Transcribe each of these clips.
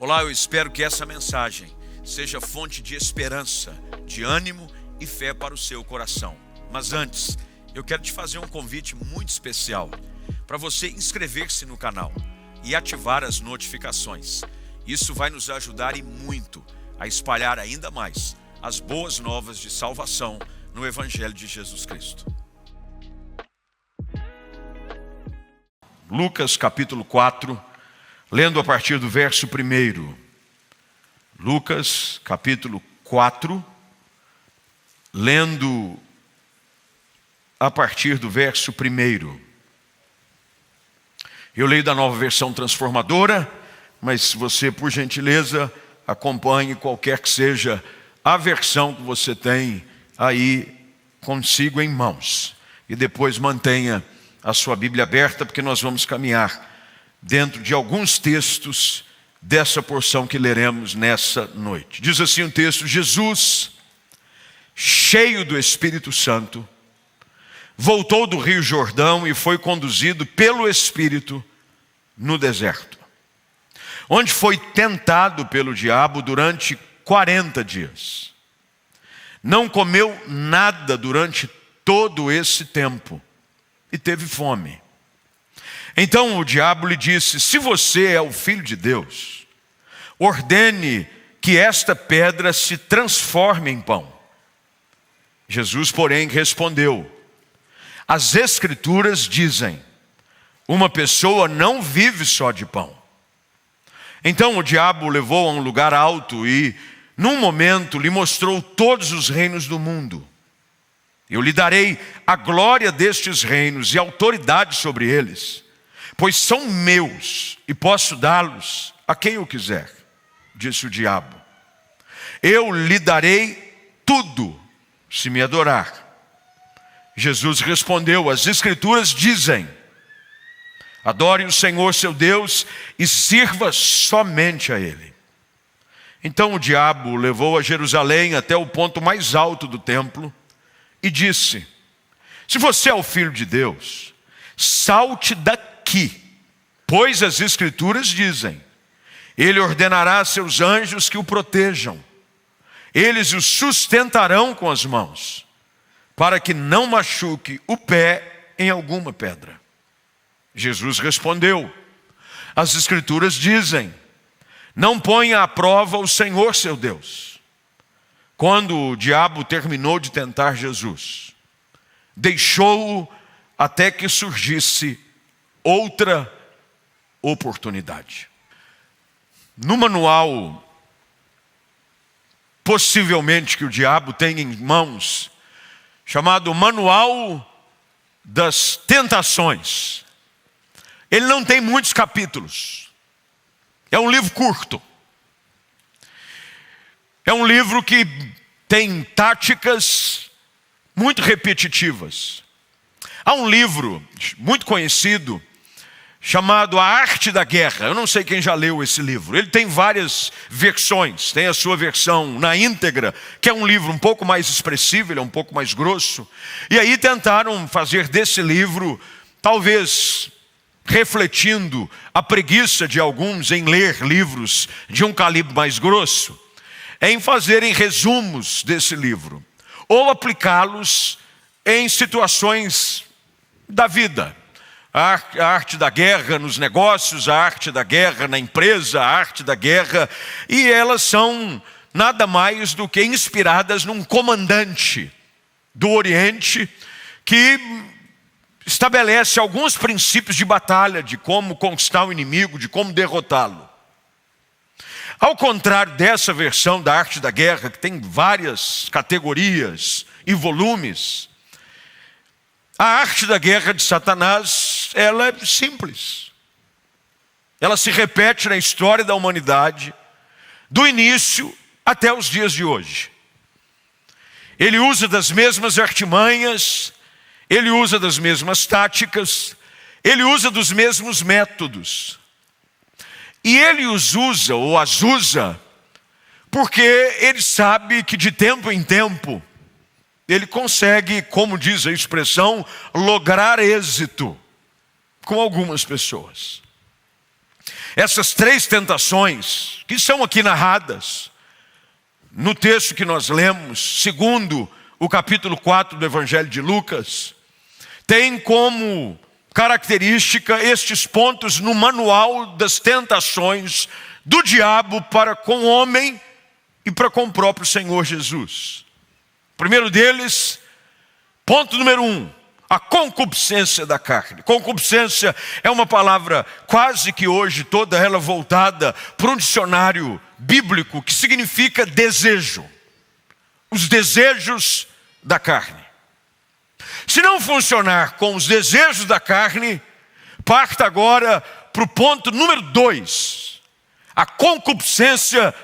Olá, eu espero que essa mensagem seja fonte de esperança, de ânimo e fé para o seu coração. Mas antes, eu quero te fazer um convite muito especial para você inscrever-se no canal e ativar as notificações. Isso vai nos ajudar e muito a espalhar ainda mais as boas novas de salvação no Evangelho de Jesus Cristo. Lucas capítulo 4, lendo a partir do verso 1. Lucas capítulo 4, lendo a partir do verso 1. Eu leio da Nova Versão Transformadora, mas se você, por gentileza, acompanhe qualquer que seja a versão que você tem aí consigo em mãos. E depois mantenha a sua Bíblia aberta, porque nós vamos caminhar dentro de alguns textos dessa porção que leremos nessa noite. Diz assim o texto: Jesus, cheio do Espírito Santo, voltou do Rio Jordão e foi conduzido pelo Espírito no deserto, onde foi tentado pelo diabo durante 40 dias. Não comeu nada durante todo esse tempo e teve fome. Então o diabo lhe disse: se você é o Filho de Deus, ordene que esta pedra se transforme em pão. Jesus, porém, respondeu: as Escrituras dizem, uma pessoa não vive só de pão. Então o diabo o levou a um lugar alto e, num momento, lhe mostrou todos os reinos do mundo. Eu lhe darei a glória destes reinos e autoridade sobre eles, pois são meus e posso dá-los a quem eu quiser, disse o diabo. Eu lhe darei tudo se me adorar. Jesus respondeu: as Escrituras dizem, adore o Senhor seu Deus e sirva somente a Ele. Então o diabo o levou a Jerusalém até o ponto mais alto do templo e disse: se você é o Filho de Deus, salte daqui, pois as Escrituras dizem, Ele ordenará a seus anjos que o protejam. Eles o sustentarão com as mãos, para que não machuque o pé em alguma pedra. Jesus respondeu: as Escrituras dizem, não ponha à prova o Senhor seu Deus. Quando o diabo terminou de tentar Jesus, deixou-o até que surgisse outra oportunidade. No manual, possivelmente que o diabo tem em mãos, chamado Manual das Tentações, ele não tem muitos capítulos. É um livro curto. É um livro que tem táticas muito repetitivas. Há um livro muito conhecido chamado A Arte da Guerra. Eu não sei quem já leu esse livro. Ele tem várias versões. Tem a sua versão na íntegra, que é um livro um pouco mais expressivo, ele é um pouco mais grosso. E aí tentaram fazer desse livro, talvez refletindo a preguiça de alguns em ler livros de um calibre mais grosso, em fazerem resumos desse livro, ou aplicá-los em situações da vida. A arte da guerra nos negócios, a arte da guerra na empresa, a arte da guerra, e elas são nada mais do que inspiradas num comandante do Oriente que estabelece alguns princípios de batalha, de como conquistar o inimigo, de como derrotá-lo. Ao contrário dessa versão da arte da guerra, que tem várias categorias e volumes, a arte da guerra de Satanás, ela é simples. Ela se repete na história da humanidade, do início até os dias de hoje. Ele usa das mesmas artimanhas, ele usa das mesmas táticas, ele usa dos mesmos métodos. E ele os usa, ou as usa, porque ele sabe que de tempo em tempo, ele consegue, como diz a expressão, lograr êxito com algumas pessoas. Essas 3 tentações, que são aqui narradas no texto que nós lemos, segundo o capítulo 4 do Evangelho de Lucas, tem como característica estes pontos no manual das tentações do diabo para com o homem e para com o próprio Senhor Jesus. O primeiro deles, ponto número 1, a concupiscência da carne. Concupiscência é uma palavra quase que hoje toda ela voltada para um dicionário bíblico que significa desejo. Os desejos da carne. Se não funcionar com os desejos da carne, parta agora para o ponto número 2, a concupiscência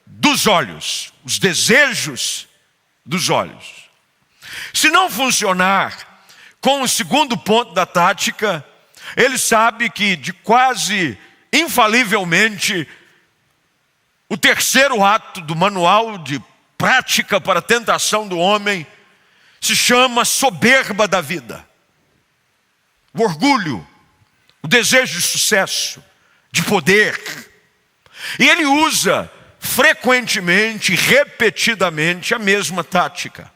dos olhos, os desejos dos olhos. Se não funcionar com o segundo ponto da tática, ele sabe que de quase infalivelmente o terceiro ato do manual de prática para a tentação do homem se chama soberba da vida. O orgulho, o desejo de sucesso, de poder. E ele usa frequentemente, repetidamente, a mesma tática.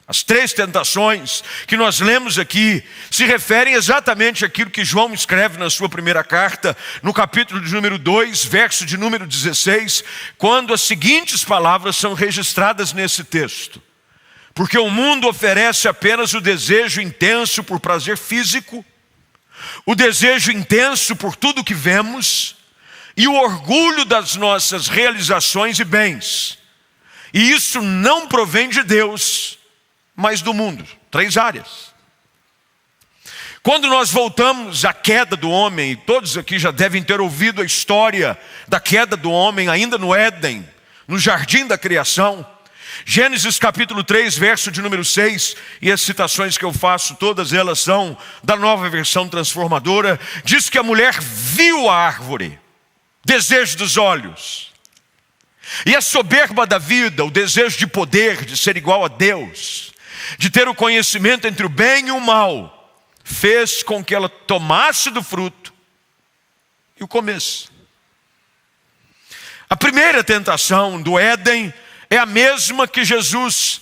As 3 tentações que nós lemos aqui se referem exatamente àquilo que João escreve na sua primeira carta, no capítulo de número 2, verso de número 16, quando as seguintes palavras são registradas nesse texto. Porque o mundo oferece apenas o desejo intenso por prazer físico, o desejo intenso por tudo que vemos e o orgulho das nossas realizações e bens. E isso não provém de Deus, mas do mundo. 3 áreas. Quando nós voltamos à queda do homem, e todos aqui já devem ter ouvido a história da queda do homem ainda no Éden, no jardim da criação, Gênesis capítulo 3, verso de número 6, e as citações que eu faço, todas elas são da Nova Versão Transformadora, diz que a mulher viu a árvore, desejo dos olhos, e a soberba da vida, o desejo de poder, de ser igual a Deus, de ter o conhecimento entre o bem e o mal, fez com que ela tomasse do fruto e o comesse. A primeira tentação do Éden é a mesma que Jesus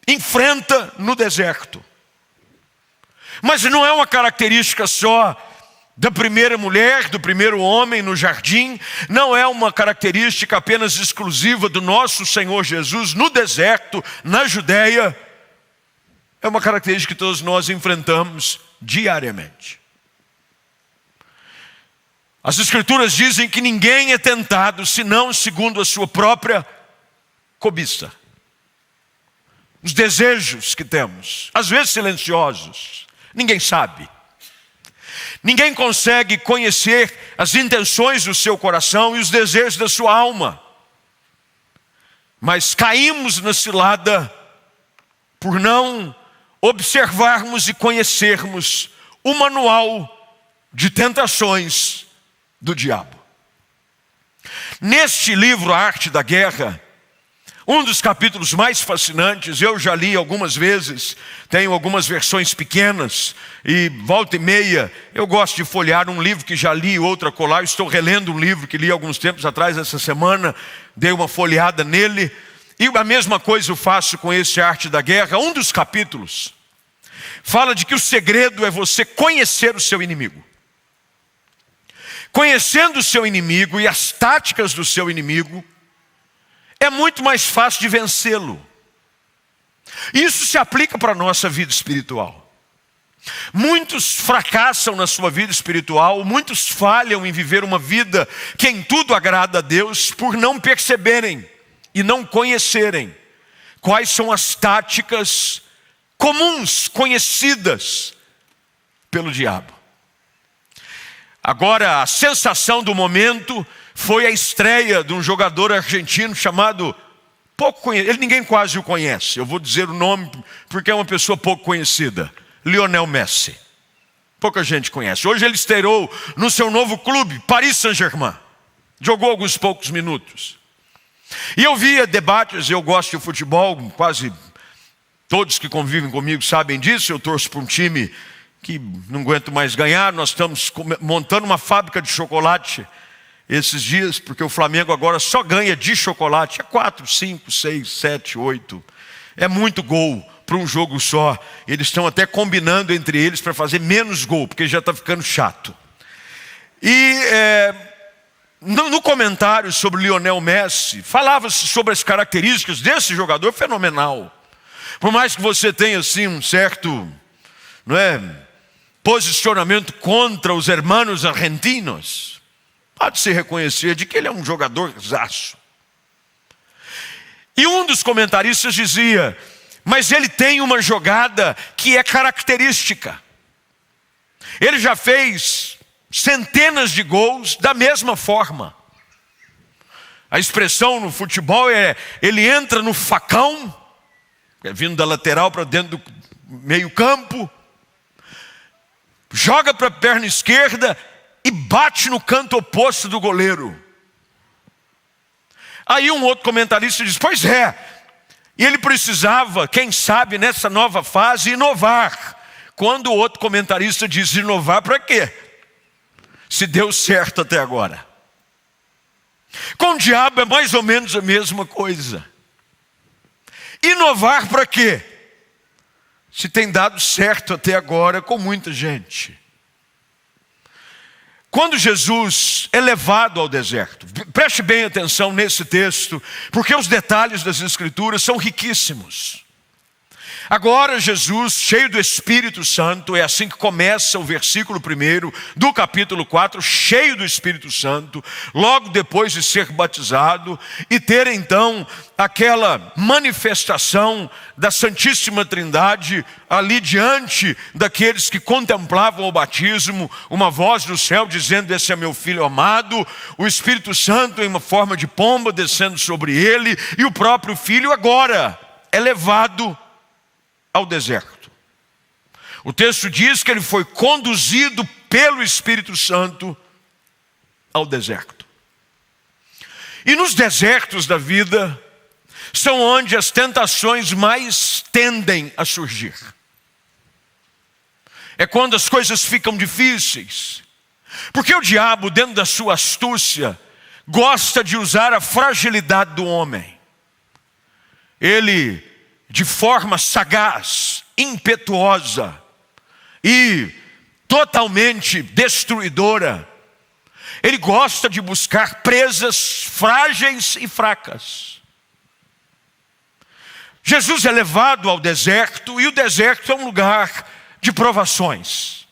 enfrenta no deserto. Mas não é uma característica só da primeira mulher, do primeiro homem no jardim, não é uma característica apenas exclusiva do nosso Senhor Jesus no deserto, na Judéia. É uma característica que todos nós enfrentamos diariamente. As Escrituras dizem que ninguém é tentado senão segundo a sua própria cobiça. Os desejos que temos, às vezes silenciosos, ninguém sabe. Ninguém consegue conhecer as intenções do seu coração e os desejos da sua alma. Mas caímos na cilada por não observarmos e conhecermos o manual de tentações do diabo. Neste livro, A Arte da Guerra, um dos capítulos mais fascinantes, eu já li algumas vezes, tenho algumas versões pequenas, e volta e meia, eu gosto de folhear um livro que já li, outro acolá. Estou relendo um livro que li alguns tempos atrás, essa semana, dei uma folheada nele, e a mesma coisa eu faço com esse Arte da Guerra. Um dos capítulos fala de que o segredo é você conhecer o seu inimigo. Conhecendo o seu inimigo e as táticas do seu inimigo, é muito mais fácil de vencê-lo. Isso se aplica para a nossa vida espiritual. Muitos fracassam na sua vida espiritual, muitos falham em viver uma vida que em tudo agrada a Deus por não perceberem e não conhecerem quais são as táticas comuns, conhecidas pelo diabo. Agora, a sensação do momento foi a estreia de um jogador argentino chamado, pouco conhecido, ninguém quase o conhece, eu vou dizer o nome porque é uma pessoa pouco conhecida, Lionel Messi. Pouca gente conhece. Hoje ele estreou no seu novo clube, Paris Saint-Germain. Jogou alguns poucos minutos. E eu via debates, eu gosto de futebol, quase todos que convivem comigo sabem disso, eu torço para um time que não aguento mais ganhar. Nós estamos montando uma fábrica de chocolate esses dias, porque o Flamengo agora só ganha de chocolate. É 4, 5, 6, 7, 8. É muito gol para um jogo só. Eles estão até combinando entre eles para fazer menos gol, porque já está ficando chato. E no comentário sobre Lionel Messi, falava-se sobre as características desse jogador fenomenal. Por mais que você tenha assim um certo, posicionamento contra os hermanos argentinos, pode-se reconhecer de que ele é um jogador zaço. E um dos comentaristas dizia: mas ele tem uma jogada que é característica. Ele já fez centenas de gols da mesma forma. A expressão no futebol é: ele entra no facão, vindo da lateral para dentro do meio campo, joga para a perna esquerda e bate no canto oposto do goleiro. Aí um outro comentarista diz: pois é, e ele precisava, quem sabe nessa nova fase, inovar. Quando o outro comentarista diz: inovar para quê? Se deu certo até agora. Com o diabo é mais ou menos a mesma coisa. Inovar para quê? Se tem dado certo até agora com muita gente. Quando Jesus é levado ao deserto, preste bem atenção nesse texto, porque os detalhes das Escrituras são riquíssimos. Agora Jesus, cheio do Espírito Santo, é assim que começa o versículo 1 do capítulo 4, cheio do Espírito Santo, logo depois de ser batizado e ter então aquela manifestação da Santíssima Trindade ali diante daqueles que contemplavam o batismo, uma voz do céu dizendo: esse é meu filho amado, o Espírito Santo em uma forma de pomba descendo sobre ele, e o próprio filho agora é levado ao deserto. O texto diz que ele foi conduzido pelo Espírito Santo ao deserto. E nos desertos da vida são onde as tentações mais tendem a surgir. É quando as coisas ficam difíceis, porque o diabo, dentro da sua astúcia, gosta de usar a fragilidade do homem. Ele, de forma sagaz, impetuosa e totalmente destruidora, ele gosta de buscar presas frágeis e fracas. Jesus é levado ao deserto, e o deserto é um lugar de provações.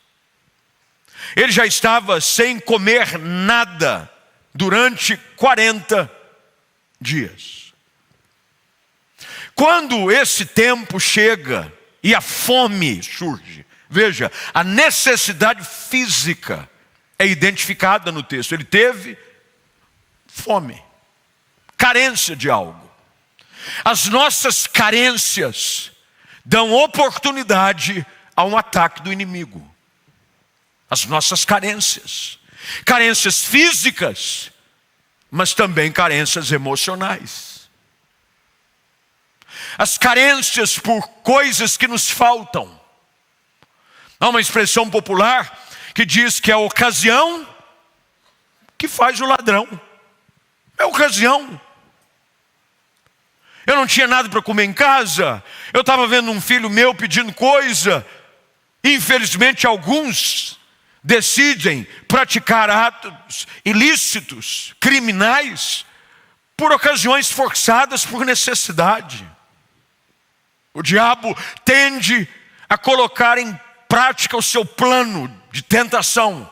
Ele já estava sem comer nada durante 40 dias. Quando esse tempo chega e a fome surge, veja, a necessidade física é identificada no texto. Ele teve fome, carência de algo. As nossas carências dão oportunidade a um ataque do inimigo. As nossas carências físicas, mas também carências emocionais. As carências por coisas que nos faltam. Há uma expressão popular que diz que é a ocasião que faz o ladrão. É a ocasião. Eu não tinha nada para comer em casa, eu estava vendo um filho meu pedindo coisa. Infelizmente alguns decidem praticar atos ilícitos, criminais, por ocasiões forçadas, por necessidade. O diabo tende a colocar em prática o seu plano de tentação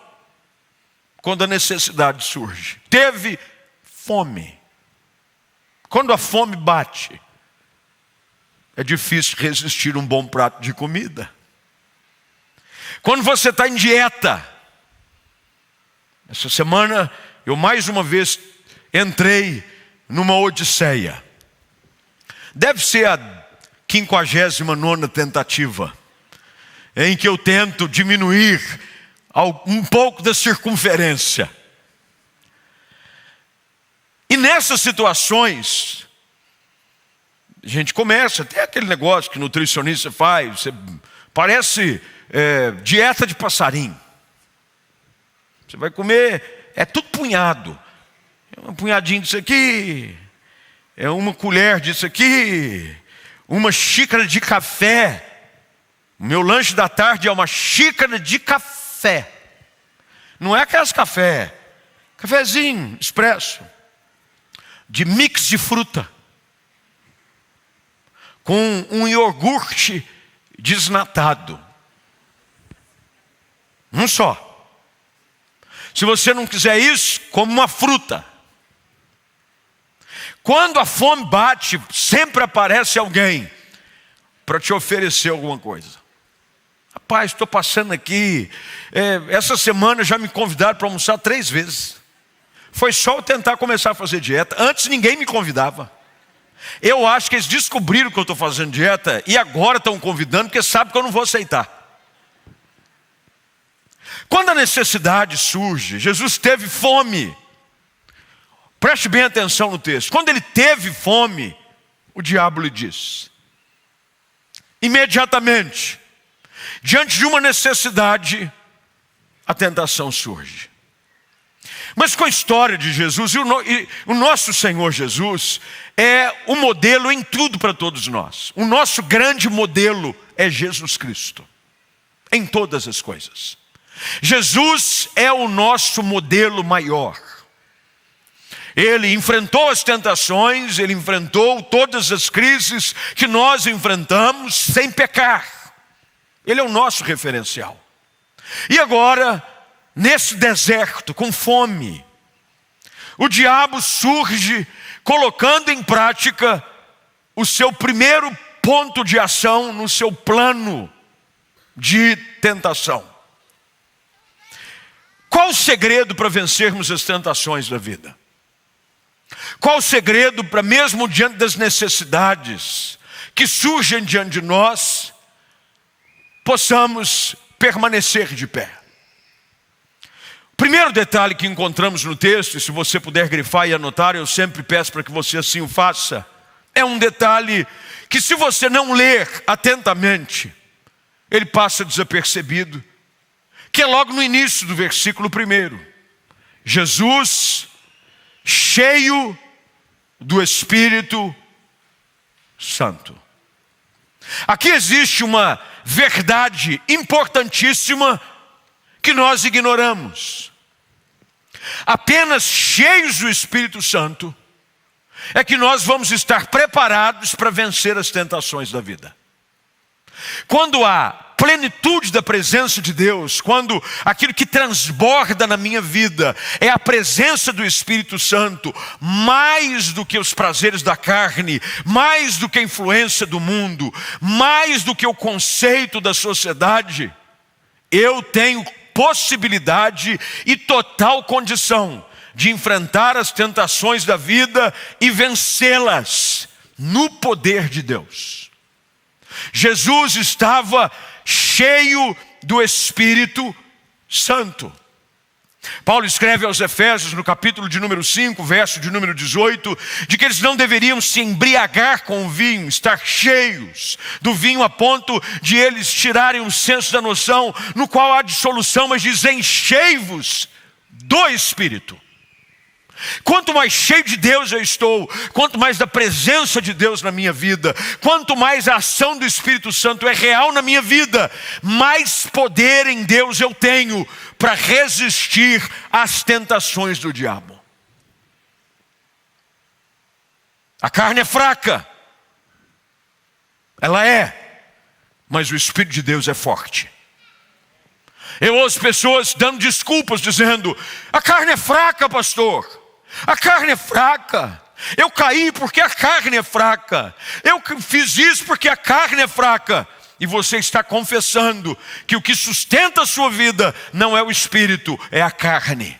quando a necessidade surge. Teve fome. Quando a fome bate, é difícil resistir a um bom prato de comida. Quando você está em dieta, essa semana eu mais uma vez entrei numa odisseia. Deve ser a 59ª tentativa, em que eu tento diminuir um pouco da circunferência. E nessas situações, a gente começa, até aquele negócio que o nutricionista faz, você parece dieta de passarinho. Você vai comer, é tudo punhado. É um punhadinho disso aqui, é uma colher disso aqui, uma xícara de café. O meu lanche da tarde é uma xícara de café. Não é aquelas cafezinho expresso, de mix de fruta, com um iogurte desnatado. Um só. Se você não quiser isso, come uma fruta. Quando a fome bate, sempre aparece alguém para te oferecer alguma coisa. Rapaz, estou passando aqui, essa semana já me convidaram para almoçar 3 vezes. Foi só eu tentar começar a fazer dieta. Antes ninguém me convidava. Eu acho que eles descobriram que eu estou fazendo dieta e agora estão convidando porque sabem que eu não vou aceitar. Quando a necessidade surge, Jesus teve fome. Preste bem atenção no texto. Quando ele teve fome, o diabo lhe disse. Imediatamente, diante de uma necessidade, a tentação surge. Mas com a história de Jesus, e o nosso Senhor Jesus é o modelo em tudo para todos nós. O nosso grande modelo é Jesus Cristo, em todas as coisas. Jesus é o nosso modelo maior. Ele enfrentou as tentações, ele enfrentou todas as crises que nós enfrentamos sem pecar. Ele é o nosso referencial. E agora, nesse deserto, com fome, o diabo surge colocando em prática o seu primeiro ponto de ação no seu plano de tentação. Qual o segredo para vencermos as tentações da vida? Qual o segredo para, mesmo diante das necessidades que surgem diante de nós, possamos permanecer de pé? O primeiro detalhe que encontramos no texto, e se você puder grifar e anotar, eu sempre peço para que você assim o faça, é um detalhe que, se você não ler atentamente, ele passa desapercebido, que é logo no início do versículo 1. Jesus, cheio do Espírito Santo. Aqui existe uma verdade importantíssima que nós ignoramos. Apenas cheios do Espírito Santo é que nós vamos estar preparados para vencer as tentações da vida. Quando há plenitude da presença de Deus, quando aquilo que transborda na minha vida é a presença do Espírito Santo, mais do que os prazeres da carne, mais do que a influência do mundo, mais do que o conceito da sociedade, eu tenho possibilidade e total condição de enfrentar as tentações da vida e vencê-las no poder de Deus. Jesus estava cheio do Espírito Santo. Paulo escreve aos Efésios, no capítulo de número 5, verso de número 18, de que eles não deveriam se embriagar com o vinho, estar cheios do vinho a ponto de eles tirarem o senso da noção, no qual há dissolução, mas diz: enchei-vos do Espírito. Quanto mais cheio de Deus eu estou, quanto mais da presença de Deus na minha vida, quanto mais a ação do Espírito Santo é real na minha vida, mais poder em Deus eu tenho para resistir às tentações do diabo. A carne é fraca, ela é, mas o Espírito de Deus é forte. Eu ouço pessoas dando desculpas, dizendo: a carne é fraca, pastor. A carne é fraca. Eu caí porque a carne é fraca. Eu fiz isso porque a carne é fraca. E você está confessando que o que sustenta a sua vida não é o Espírito, é a carne.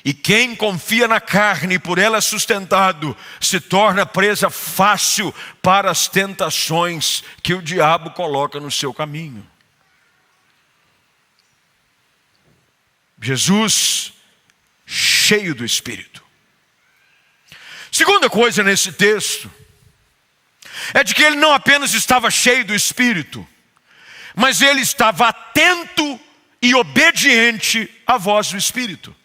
E quem confia na carne e por ela é sustentado, se torna presa fácil para as tentações que o diabo coloca no seu caminho. Jesus, cheio do Espírito. Segunda coisa nesse texto é de que ele não apenas estava cheio do Espírito, mas ele estava atento e obediente à voz do Espírito.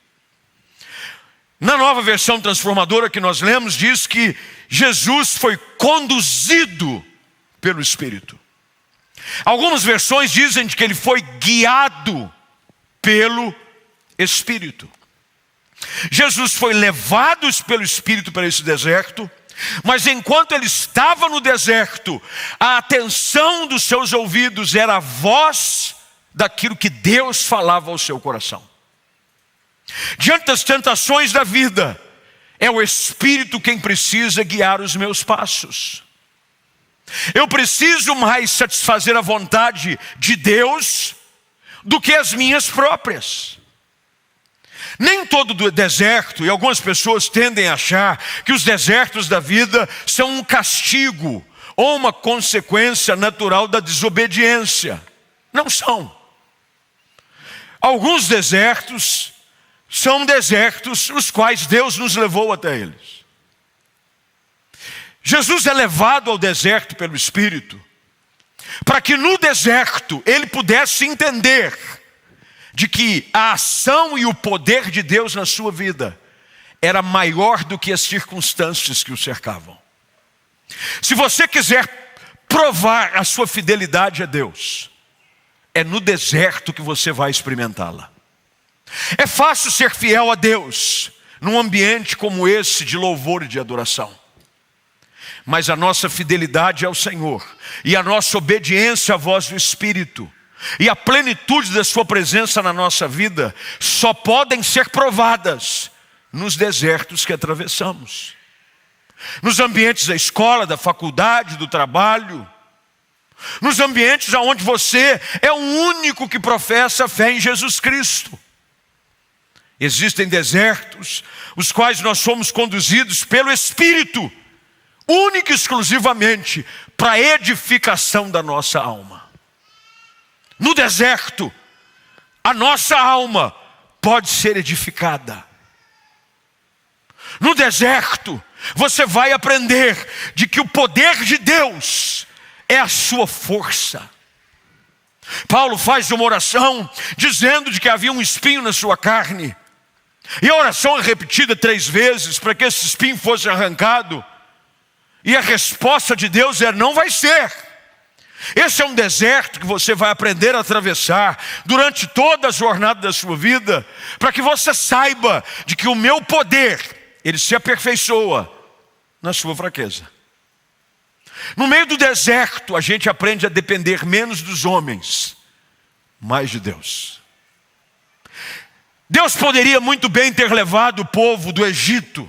Na Nova Versão Transformadora que nós lemos, diz que Jesus foi conduzido pelo Espírito. Algumas versões dizem que ele foi guiado pelo Espírito. Jesus foi levado pelo Espírito para esse deserto, mas enquanto ele estava no deserto, a atenção dos seus ouvidos era a voz daquilo que Deus falava ao seu coração. Diante das tentações da vida, é o Espírito quem precisa guiar os meus passos. Eu preciso mais satisfazer a vontade de Deus do que as minhas próprias. Nem todo deserto, e algumas pessoas tendem a achar que os desertos da vida são um castigo ou uma consequência natural da desobediência. Não são. Alguns desertos são desertos os quais Deus nos levou até eles. Jesus é levado ao deserto pelo Espírito, para que no deserto ele pudesse entender de que a ação e o poder de Deus na sua vida era maior do que as circunstâncias que o cercavam. Se você quiser provar a sua fidelidade a Deus, é no deserto que você vai experimentá-la. É fácil ser fiel a Deus num ambiente como esse de louvor e de adoração. Mas a nossa fidelidade ao Senhor e a nossa obediência à voz do Espírito e a plenitude da sua presença na nossa vida só podem ser provadas nos desertos que atravessamos. Nos ambientes da escola, da faculdade, do trabalho. Nos ambientes onde você é o único que professa a fé em Jesus Cristo. Existem desertos, os quais nós somos conduzidos pelo Espírito, única e exclusivamente para a edificação da nossa alma. No deserto, a nossa alma pode ser edificada. No deserto, você vai aprender de que o poder de Deus é a sua força. Paulo faz uma oração dizendo de que havia um espinho na sua carne. E a oração é repetida 3 vezes para que esse espinho fosse arrancado. E a resposta de Deus é: não vai ser. Esse é um deserto que você vai aprender a atravessar durante toda a jornada da sua vida, para que você saiba de que o meu poder, ele se aperfeiçoa na sua fraqueza. No meio do deserto, a gente aprende a depender menos dos homens, mais de Deus. Deus poderia muito bem ter levado o povo do Egito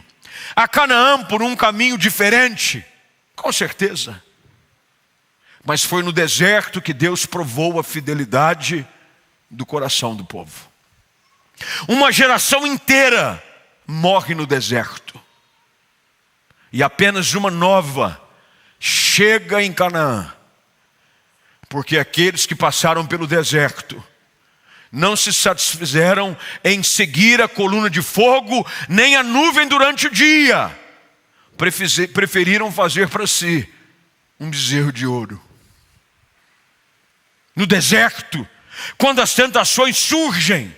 a Canaã por um caminho diferente, com certeza. Mas foi no deserto que Deus provou a fidelidade do coração do povo. Uma geração inteira morre no deserto. E apenas uma nova chega em Canaã. Porque aqueles que passaram pelo deserto não se satisfizeram em seguir a coluna de fogo, nem a nuvem durante o dia. Preferiram fazer para si um bezerro de ouro. No deserto, quando as tentações surgem,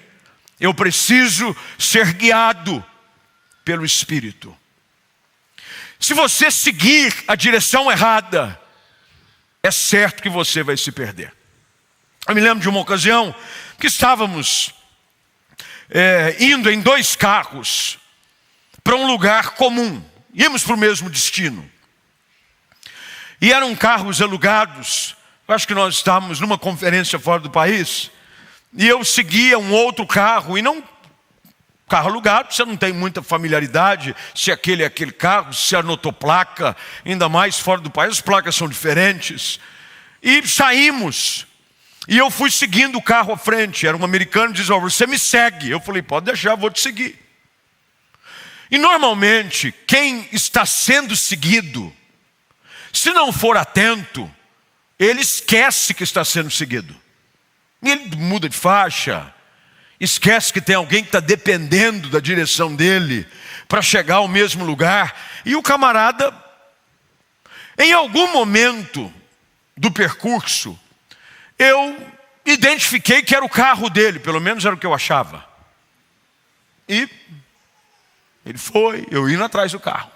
eu preciso ser guiado pelo Espírito. Se você seguir a direção errada, é certo que você vai se perder. Eu me lembro de uma ocasião que estávamos indo em 2 carros para um lugar comum. Íamos para o mesmo destino. E eram carros alugados. Eu acho que nós estávamos numa conferência fora do país. E eu seguia um outro carro. E não... Carro alugado, você não tem muita familiaridade se aquele é aquele carro, se anotou placa, ainda mais fora do país, as placas são diferentes. E saímos. E eu fui seguindo o carro à frente. Era um americano, diz: você me segue. Eu falei: pode deixar, vou te seguir. E normalmente, quem está sendo seguido, se não for atento, ele esquece que está sendo seguido. E ele muda de faixa, esquece que tem alguém que está dependendo da direção dele para chegar ao mesmo lugar. E o camarada, em algum momento do percurso, eu identifiquei que era o carro dele, pelo menos era o que eu achava. E ele foi, eu indo atrás do carro.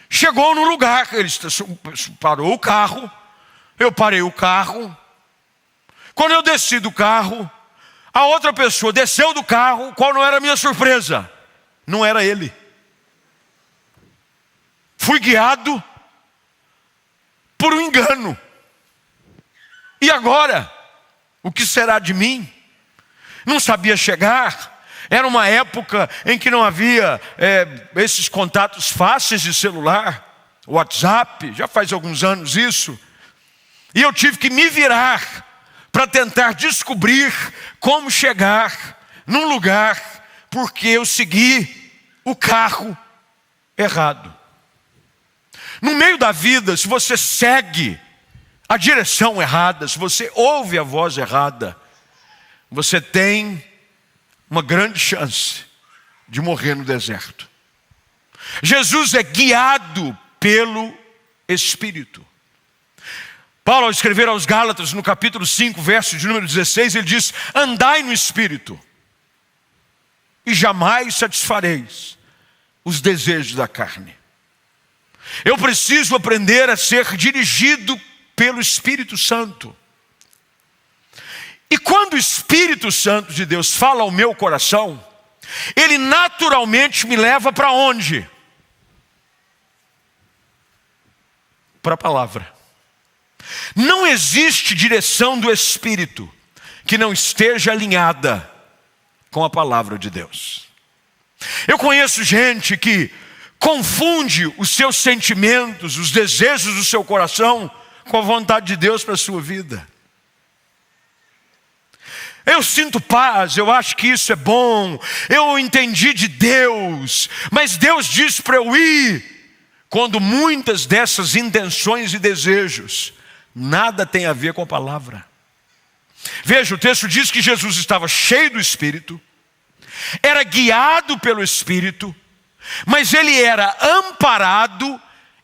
Chegou no lugar, ele parou o carro, eu parei o carro. Quando eu desci do carro, a outra pessoa desceu do carro. Qual não era a minha surpresa? Não era ele. Fui guiado por um engano. E agora? O que será de mim? Não sabia chegar. Era uma época em que não havia esses contatos fáceis de celular, WhatsApp, já faz alguns anos isso. E eu tive que me virar para tentar descobrir como chegar num lugar, porque eu segui o carro errado. No meio da vida, se você segue a direção errada, se você ouve a voz errada, você tem uma grande chance de morrer no deserto. Jesus é guiado pelo Espírito. Paulo, ao escrever aos Gálatas, no capítulo 5, verso de número 16, ele diz: andai no Espírito, e jamais satisfareis os desejos da carne. Eu preciso aprender a ser dirigido pelo Espírito Santo. E quando o Espírito Santo de Deus fala ao meu coração, ele naturalmente me leva para onde? Para a palavra. Não existe direção do Espírito que não esteja alinhada com a palavra de Deus. Eu conheço gente que confunde os seus sentimentos, os desejos do seu coração com a vontade de Deus para a sua vida. Eu sinto paz, eu acho que isso é bom, eu entendi de Deus, mas Deus disse para eu ir, quando muitas dessas intenções e desejos nada tem a ver com a palavra. Veja, o texto diz que Jesus estava cheio do Espírito, era guiado pelo Espírito, mas ele era amparado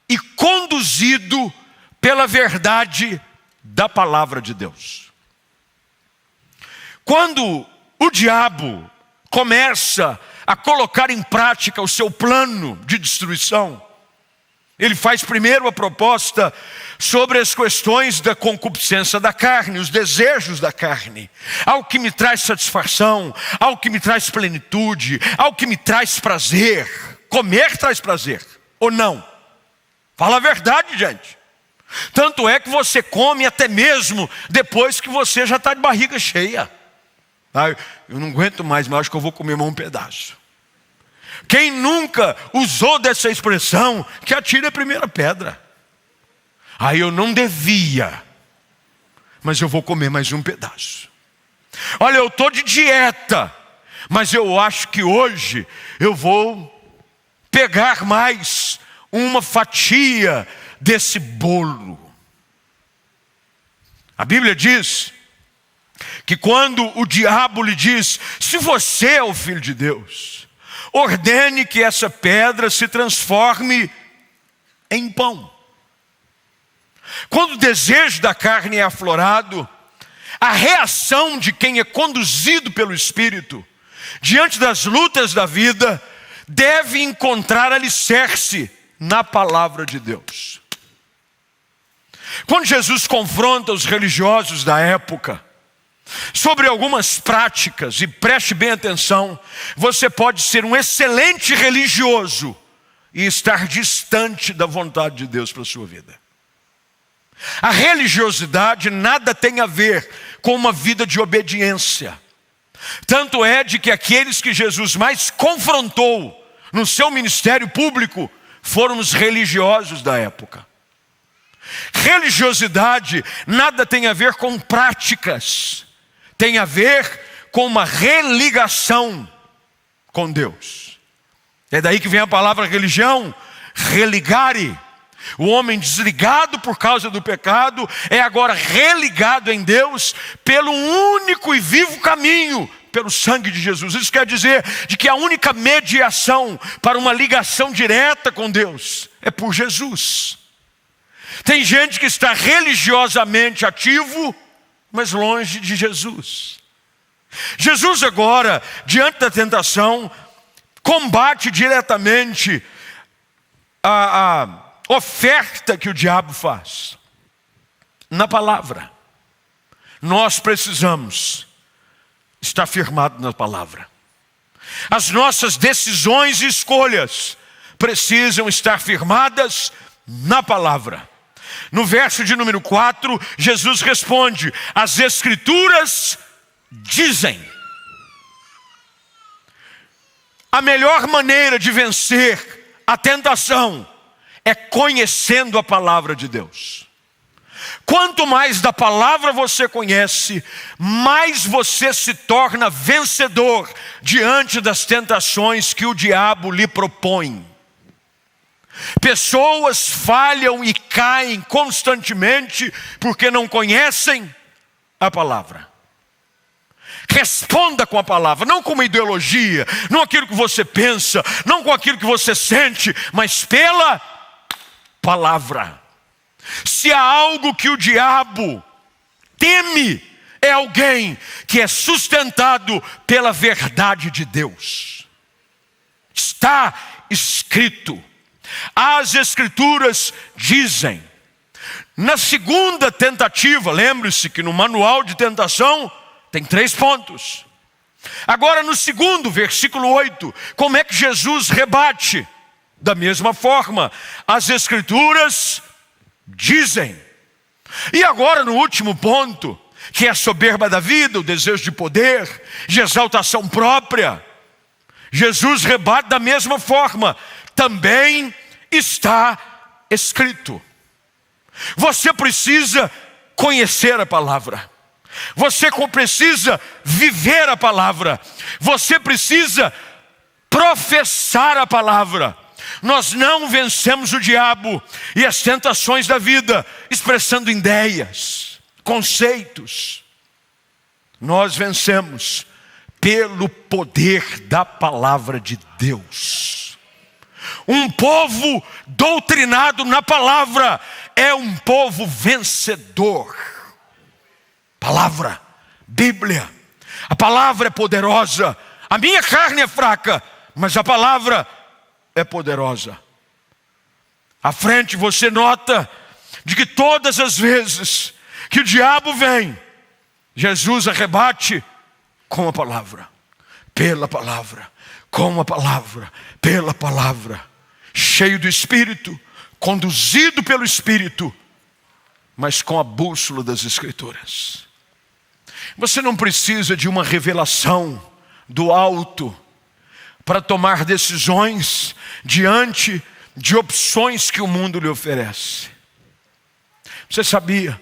e conduzido pela verdade da palavra de Deus. Quando o diabo começa a colocar em prática o seu plano de destruição, ele faz primeiro a proposta sobre as questões da concupiscência da carne, os desejos da carne, algo que me traz satisfação, algo que me traz plenitude, algo que me traz prazer. Comer traz prazer, ou não? Fala a verdade, gente. Tanto é que você come até mesmo depois que você já está de barriga cheia. Eu não aguento mais, mas acho que eu vou comer mais um pedaço. Quem nunca usou dessa expressão, que atire a primeira pedra. Eu não devia, mas eu vou comer mais um pedaço. Olha, eu estou de dieta, mas eu acho que hoje eu vou pegar mais uma fatia desse bolo. A Bíblia diz que quando o diabo lhe diz: se você é o Filho de Deus, ordene que essa pedra se transforme em pão. Quando o desejo da carne é aflorado, a reação de quem é conduzido pelo Espírito, diante das lutas da vida, deve encontrar alicerce na palavra de Deus. Quando Jesus confronta os religiosos da época sobre algumas práticas, e preste bem atenção, você pode ser um excelente religioso e estar distante da vontade de Deus para a sua vida. A religiosidade nada tem a ver com uma vida de obediência. Tanto é de que aqueles que Jesus mais confrontou no seu ministério público foram os religiosos da época. Religiosidade nada tem a ver com práticas, tem a ver com uma religação com Deus. É daí que vem a palavra religião, religare. O homem desligado por causa do pecado é agora religado em Deus pelo único e vivo caminho, pelo sangue de Jesus. Isso quer dizer de que a única mediação para uma ligação direta com Deus é por Jesus. Tem gente que está religiosamente ativo, mas longe de Jesus. Jesus agora, diante da tentação, combate diretamente a oferta que o diabo faz. Na palavra. Nós precisamos estar firmados na palavra. As nossas decisões e escolhas precisam estar firmadas na palavra. No verso de número 4, Jesus responde: as Escrituras dizem. A melhor maneira de vencer a tentação é conhecendo a palavra de Deus. Quanto mais da palavra você conhece, mais você se torna vencedor diante das tentações que o diabo lhe propõe. Pessoas falham e caem constantemente porque não conhecem a palavra. Responda com a palavra, não com uma ideologia, não aquilo que você pensa, não com aquilo que você sente, mas pela palavra. Se há algo que o diabo teme, é alguém que é sustentado pela verdade de Deus. Está escrito. As Escrituras dizem. Na segunda tentativa, lembre-se que no manual de tentação tem 3 pontos. Agora no segundo, versículo 8, como é que Jesus rebate? Da mesma forma, as Escrituras dizem. E agora no último ponto, que é a soberba da vida, o desejo de poder, de exaltação própria, Jesus rebate da mesma forma. Também está escrito. Você precisa conhecer a palavra. Você precisa viver a palavra. Você precisa professar a palavra. Nós não vencemos o diabo e as tentações da vida expressando ideias, conceitos. Nós vencemos pelo poder da palavra de Deus. Um povo doutrinado na palavra é um povo vencedor. Palavra, Bíblia. A palavra é poderosa. A minha carne é fraca, mas a palavra é poderosa. À frente você nota de que todas as vezes que o diabo vem, Jesus a rebate com a palavra, pela palavra, com a palavra, pela palavra, cheio do Espírito, conduzido pelo Espírito, mas com a bússola das Escrituras. Você não precisa de uma revelação do alto para tomar decisões diante de opções que o mundo lhe oferece. Você sabia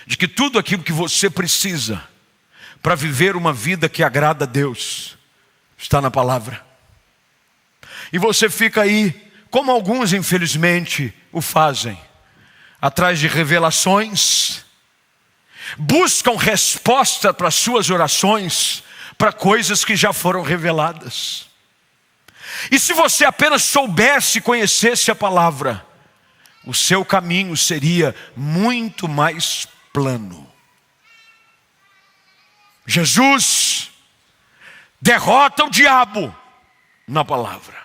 de que tudo aquilo que você precisa para viver uma vida que agrada a Deus está na palavra? E você fica aí, como alguns infelizmente o fazem, atrás de revelações, buscam resposta para suas orações, para coisas que já foram reveladas. E se você apenas soubesse e conhecesse a palavra, o seu caminho seria muito mais plano. Jesus derrota o diabo na palavra.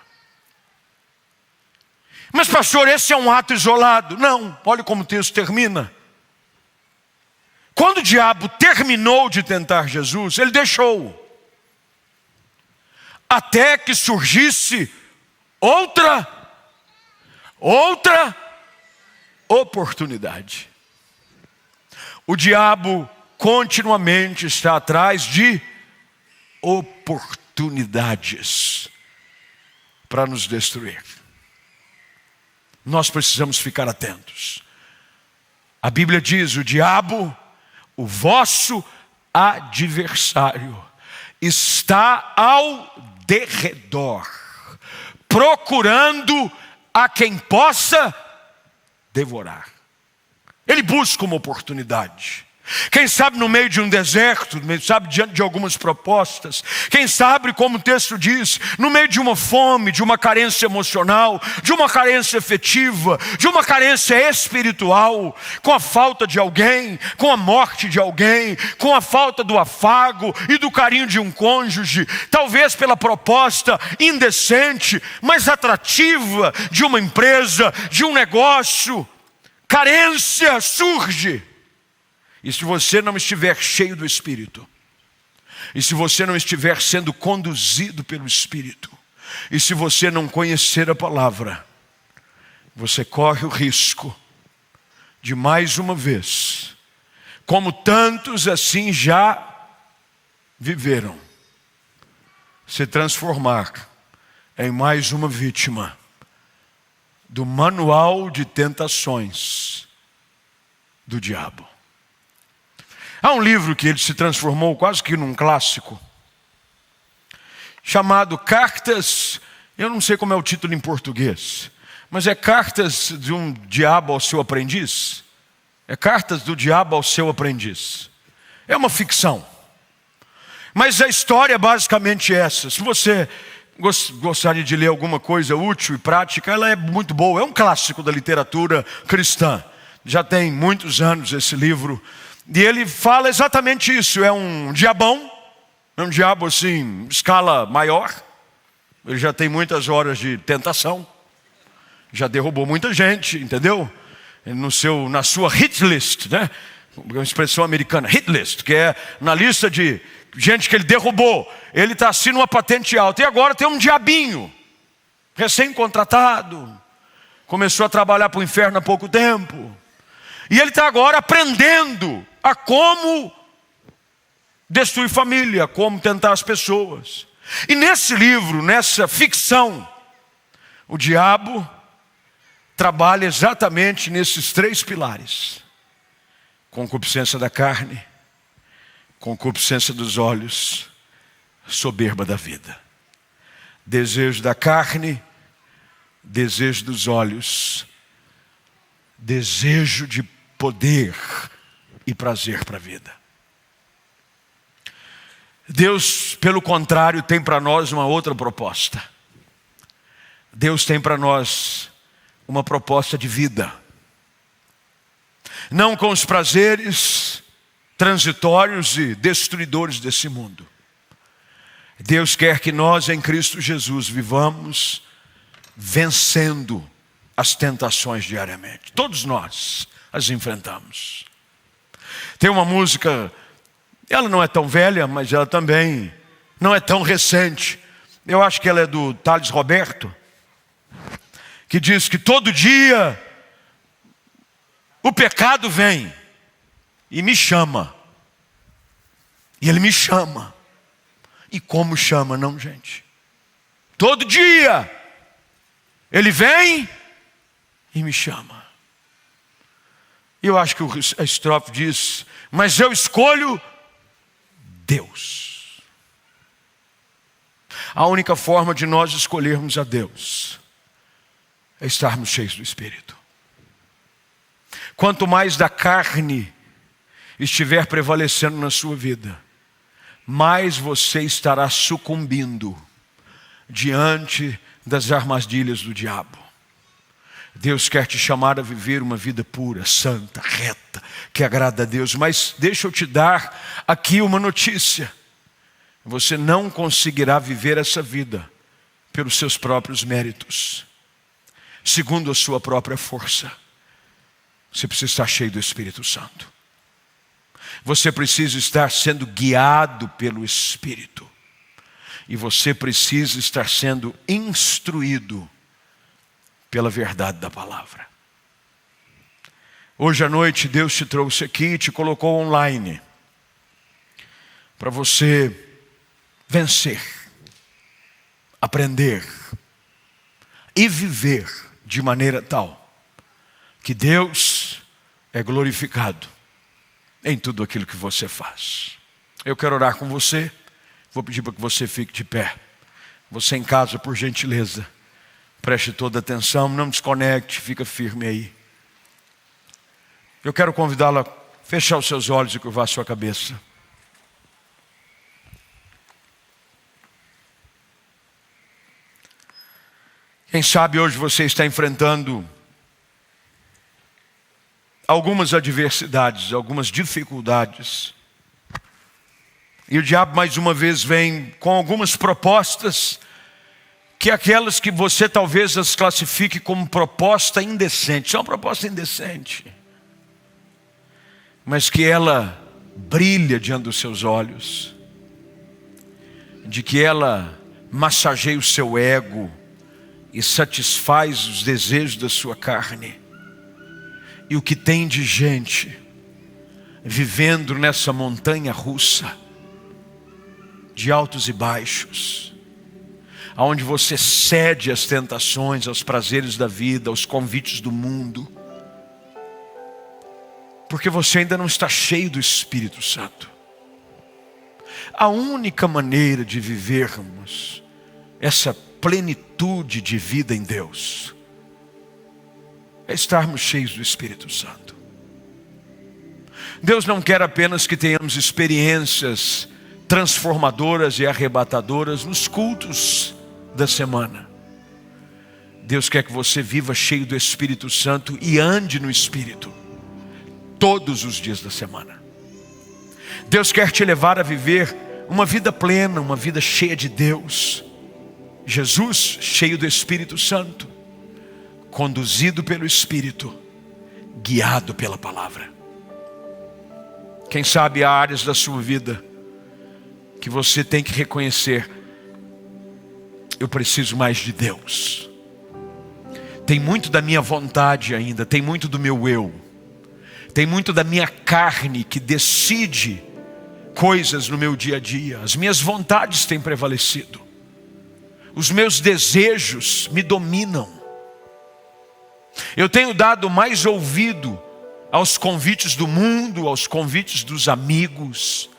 Mas pastor, esse é um ato isolado. Não, olha como o texto termina. Quando o diabo terminou de tentar Jesus, ele deixou. Até que surgisse outra oportunidade. O diabo continuamente está atrás de oportunidades para nos destruir. Nós precisamos ficar atentos. A Bíblia diz: o diabo, o vosso adversário, está ao derredor, procurando a quem possa devorar. Ele busca uma oportunidade. Quem sabe no meio de um deserto, quem sabe diante de algumas propostas, quem sabe, como o texto diz, no meio de uma fome, de uma carência emocional, de uma carência afetiva, de uma carência espiritual, com a falta de alguém, com a morte de alguém, com a falta do afago e do carinho de um cônjuge, talvez pela proposta indecente, mas atrativa de uma empresa, de um negócio, carência surge. E se você não estiver cheio do Espírito, e se você não estiver sendo conduzido pelo Espírito, e se você não conhecer a palavra, você corre o risco de mais uma vez, como tantos assim já viveram, se transformar em mais uma vítima do manual de tentações do diabo. Há um livro que ele se transformou quase que num clássico, chamado Cartas, eu não sei como é o título em português, mas é Cartas de um Diabo ao Seu Aprendiz. É Cartas do Diabo ao Seu Aprendiz. É uma ficção, mas a história é basicamente essa. Se você gostaria de ler alguma coisa útil e prática, ela é muito boa, é um clássico da literatura cristã. Já tem muitos anos esse livro. E ele fala exatamente isso, é um diabão, é um diabo assim, escala maior. Ele já tem muitas horas de tentação, já derrubou muita gente, entendeu? Na sua hit list, né? Uma expressão americana, hit list, que é na lista de gente que ele derrubou. Ele está assim numa patente alta. E agora tem um diabinho, recém-contratado, começou a trabalhar para o inferno há pouco tempo. E ele está agora aprendendo a como destruir família, como tentar as pessoas. E nesse livro, nessa ficção, o diabo trabalha exatamente nesses 3 pilares: concupiscência da carne, concupiscência dos olhos, soberba da vida. Desejo da carne, desejo dos olhos, desejo de poder e prazer para a vida. Deus, pelo contrário, tem para nós uma outra proposta. Deus tem para nós uma proposta de vida. Não com os prazeres transitórios e destruidores desse mundo. Deus quer que nós em Cristo Jesus vivamos vencendo as tentações diariamente. Todos nós as enfrentamos. Tem uma música, ela não é tão velha, mas ela também não é tão recente. Eu acho que ela é do Thales Roberto, que diz que todo dia o pecado vem e me chama. E ele me chama. E como chama, não, gente? Todo dia ele vem e me chama. E eu acho que a estrofe diz: mas eu escolho Deus. A única forma de nós escolhermos a Deus é estarmos cheios do Espírito. Quanto mais da carne estiver prevalecendo na sua vida, mais você estará sucumbindo diante das armadilhas do diabo. Deus quer te chamar a viver uma vida pura, santa, reta, que agrada a Deus. Mas deixa eu te dar aqui uma notícia: você não conseguirá viver essa vida pelos seus próprios méritos, segundo a sua própria força. Você precisa estar cheio do Espírito Santo. Você precisa estar sendo guiado pelo Espírito. E você precisa estar sendo instruído pela verdade da palavra. Hoje à noite Deus te trouxe aqui e te colocou online para você vencer, aprender e viver de maneira tal que Deus é glorificado em tudo aquilo que você faz. Eu quero orar com você. Vou pedir para que você fique de pé. Você em casa, por gentileza, preste toda atenção, não desconecte, fica firme aí. Eu quero convidá-la a fechar os seus olhos e curvar a sua cabeça. Quem sabe hoje você está enfrentando algumas adversidades, algumas dificuldades. E o diabo mais uma vez vem com algumas propostas, que aquelas que você talvez as classifique como proposta indecente. É uma proposta indecente, mas que ela brilha diante dos seus olhos, de que ela massageia o seu ego e satisfaz os desejos da sua carne. E o que tem de gente vivendo nessa montanha russa de altos e baixos, aonde você cede às tentações, aos prazeres da vida, aos convites do mundo, porque você ainda não está cheio do Espírito Santo. A única maneira de vivermos essa plenitude de vida em Deus é estarmos cheios do Espírito Santo. Deus não quer apenas que tenhamos experiências transformadoras e arrebatadoras nos cultos da semana. Deus quer que você viva cheio do Espírito Santo e ande no Espírito todos os dias da semana. Deus quer te levar a viver uma vida plena, uma vida cheia de Deus. Jesus, cheio do Espírito Santo, conduzido pelo Espírito, guiado pela palavra. Quem sabe há áreas da sua vida que você tem que reconhecer: eu preciso mais de Deus. Tem muito da minha vontade ainda, tem muito do meu eu, tem muito da minha carne que decide coisas no meu dia a dia. As minhas vontades têm prevalecido, os meus desejos me dominam. Eu tenho dado mais ouvido aos convites do mundo, aos convites dos amigos,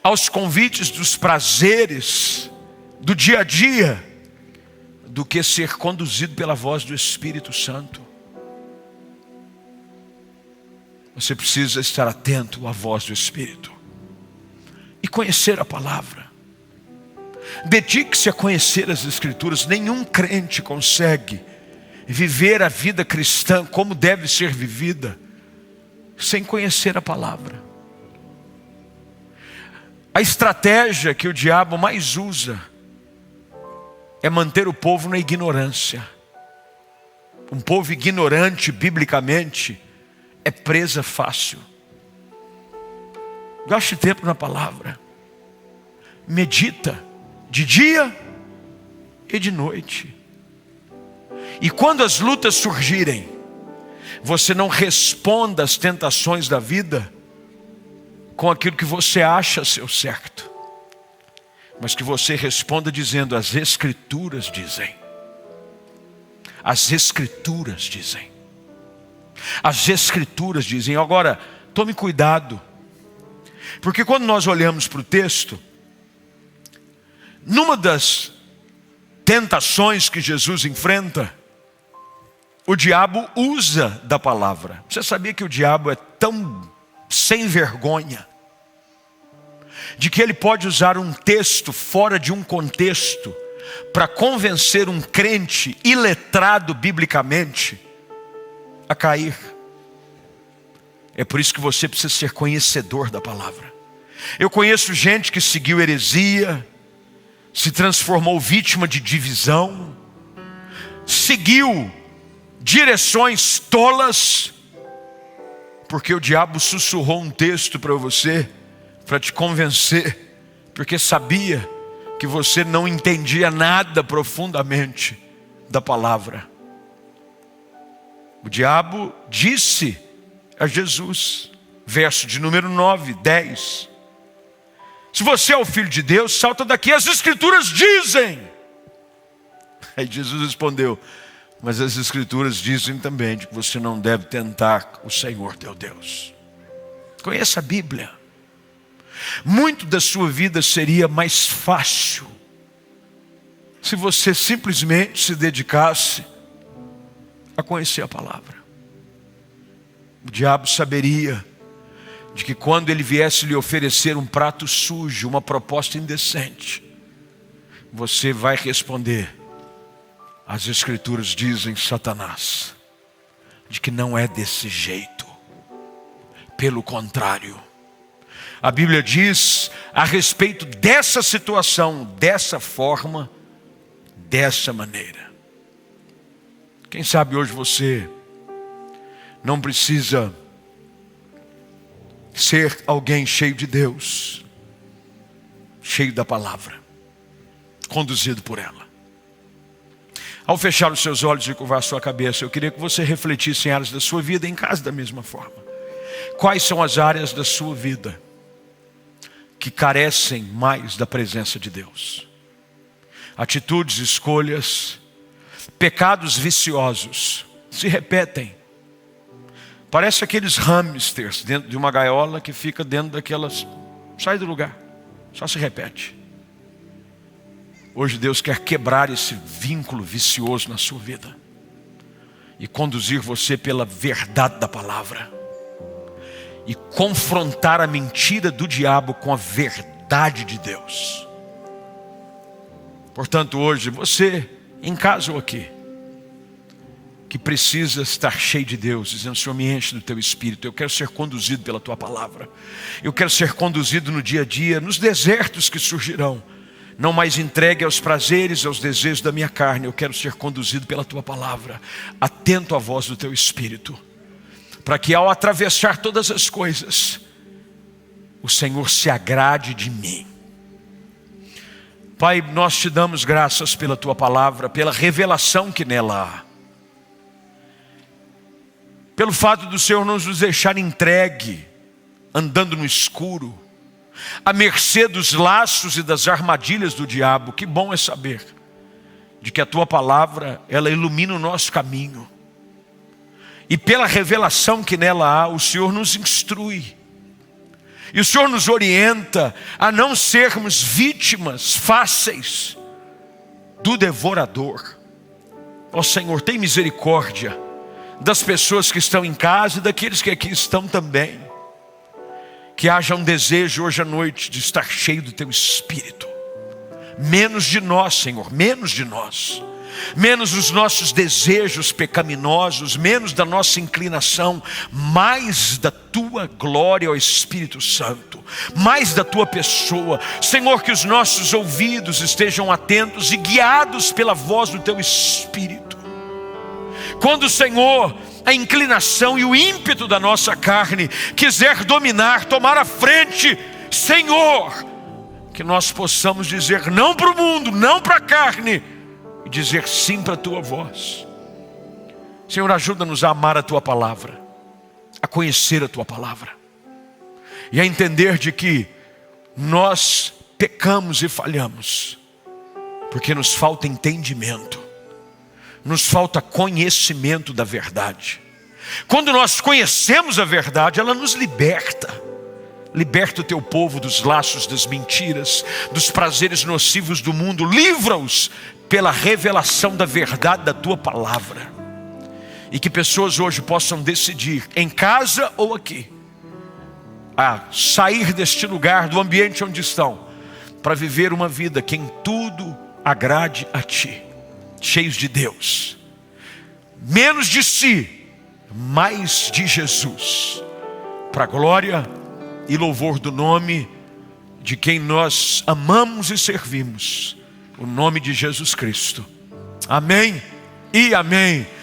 aos convites dos prazeres do dia a dia, do que ser conduzido pela voz do Espírito Santo. Você precisa estar atento à voz do Espírito e conhecer a palavra. Dedique-se a conhecer as Escrituras. Nenhum crente consegue viver a vida cristã como deve ser vivida sem conhecer a palavra. A estratégia que o diabo mais usa é manter o povo na ignorância. Um povo ignorante, biblicamente, é presa fácil. Gaste tempo na palavra. Medita de dia e de noite. E quando as lutas surgirem, você não responda às tentações da vida com aquilo que você acha ser o certo, mas que você responda dizendo: as Escrituras dizem. As Escrituras dizem. As Escrituras dizem. Agora, tome cuidado, porque quando nós olhamos para o texto, numa das tentações que Jesus enfrenta, o diabo usa da palavra. Você sabia que o diabo é tão sem vergonha de que ele pode usar um texto fora de um contexto para convencer um crente iletrado biblicamente a cair? É por isso que você precisa ser conhecedor da palavra. Eu conheço gente que seguiu heresia, se transformou vítima de divisão, seguiu direções tolas, porque o diabo sussurrou um texto para você, para te convencer, porque sabia que você não entendia nada profundamente da palavra. O diabo disse a Jesus, verso de número 9, 10: se você é o Filho de Deus, salta daqui, as Escrituras dizem. Aí Jesus respondeu: mas as Escrituras dizem também de que você não deve tentar o Senhor teu Deus. Conheça a Bíblia. Muito da sua vida seria mais fácil se você simplesmente se dedicasse a conhecer a palavra. O diabo saberia de que quando ele viesse lhe oferecer um prato sujo, uma proposta indecente, você vai responder: as Escrituras dizem, Satanás, de que não é desse jeito. Pelo contrário, a Bíblia diz a respeito dessa situação, dessa forma, dessa maneira. Quem sabe hoje você não precisa ser alguém cheio de Deus, cheio da palavra, conduzido por ela. Ao fechar os seus olhos e curvar a sua cabeça, eu queria que você refletisse em áreas da sua vida, em casa da mesma forma. Quais são as áreas da sua vida que carecem mais da presença de Deus? Atitudes, escolhas, pecados viciosos se repetem. Parece aqueles hamsters dentro de uma gaiola que fica dentro daquelas... sai do lugar, só se repete. Hoje Deus quer quebrar esse vínculo vicioso na sua vida e conduzir você pela verdade da palavra e confrontar a mentira do diabo com a verdade de Deus. Portanto, hoje você, em casa ou aqui, que precisa estar cheio de Deus, dizendo: Senhor, me enche do teu Espírito, eu quero ser conduzido pela tua palavra, eu quero ser conduzido no dia a dia, nos desertos que surgirão, não mais entregue aos prazeres, aos desejos da minha carne. Eu quero ser conduzido pela tua palavra, atento à voz do teu Espírito, para que ao atravessar todas as coisas, o Senhor se agrade de mim. Pai, nós te damos graças pela tua palavra, pela revelação que nela há, pelo fato do Senhor não nos deixar entregue, andando no escuro, à mercê dos laços e das armadilhas do diabo. Que bom é saber de que a tua palavra, ela ilumina o nosso caminho, e pela revelação que nela há, o Senhor nos instrui, e o Senhor nos orienta a não sermos vítimas fáceis do devorador. Ó Senhor, tem misericórdia das pessoas que estão em casa e daqueles que aqui estão também. Que haja um desejo hoje à noite de estar cheio do teu Espírito. Menos de nós, Senhor, menos de nós. Menos os nossos desejos pecaminosos, menos da nossa inclinação, mais da tua glória, ó Espírito Santo, mais da tua pessoa. Senhor, que os nossos ouvidos estejam atentos e guiados pela voz do teu Espírito. Quando o Senhor, a inclinação e o ímpeto da nossa carne quiser dominar, tomar a frente, Senhor, que nós possamos dizer não para o mundo, não para a carne, e dizer sim para a tua voz. Senhor, ajuda-nos a amar a tua palavra, a conhecer a tua palavra, e a entender de que nós pecamos e falhamos, porque nos falta entendimento, nos falta conhecimento da verdade. Quando nós conhecemos a verdade, ela nos liberta. Liberta o teu povo dos laços das mentiras, dos prazeres nocivos do mundo. Livra-os pela revelação da verdade da tua palavra. E que pessoas hoje possam decidir, em casa ou aqui, a sair deste lugar, do ambiente onde estão, para viver uma vida que em tudo agrade a ti. Cheios de Deus, menos de si, mais de Jesus, para a glória e louvor do nome de quem nós amamos e servimos, o nome de Jesus Cristo. Amém e amém.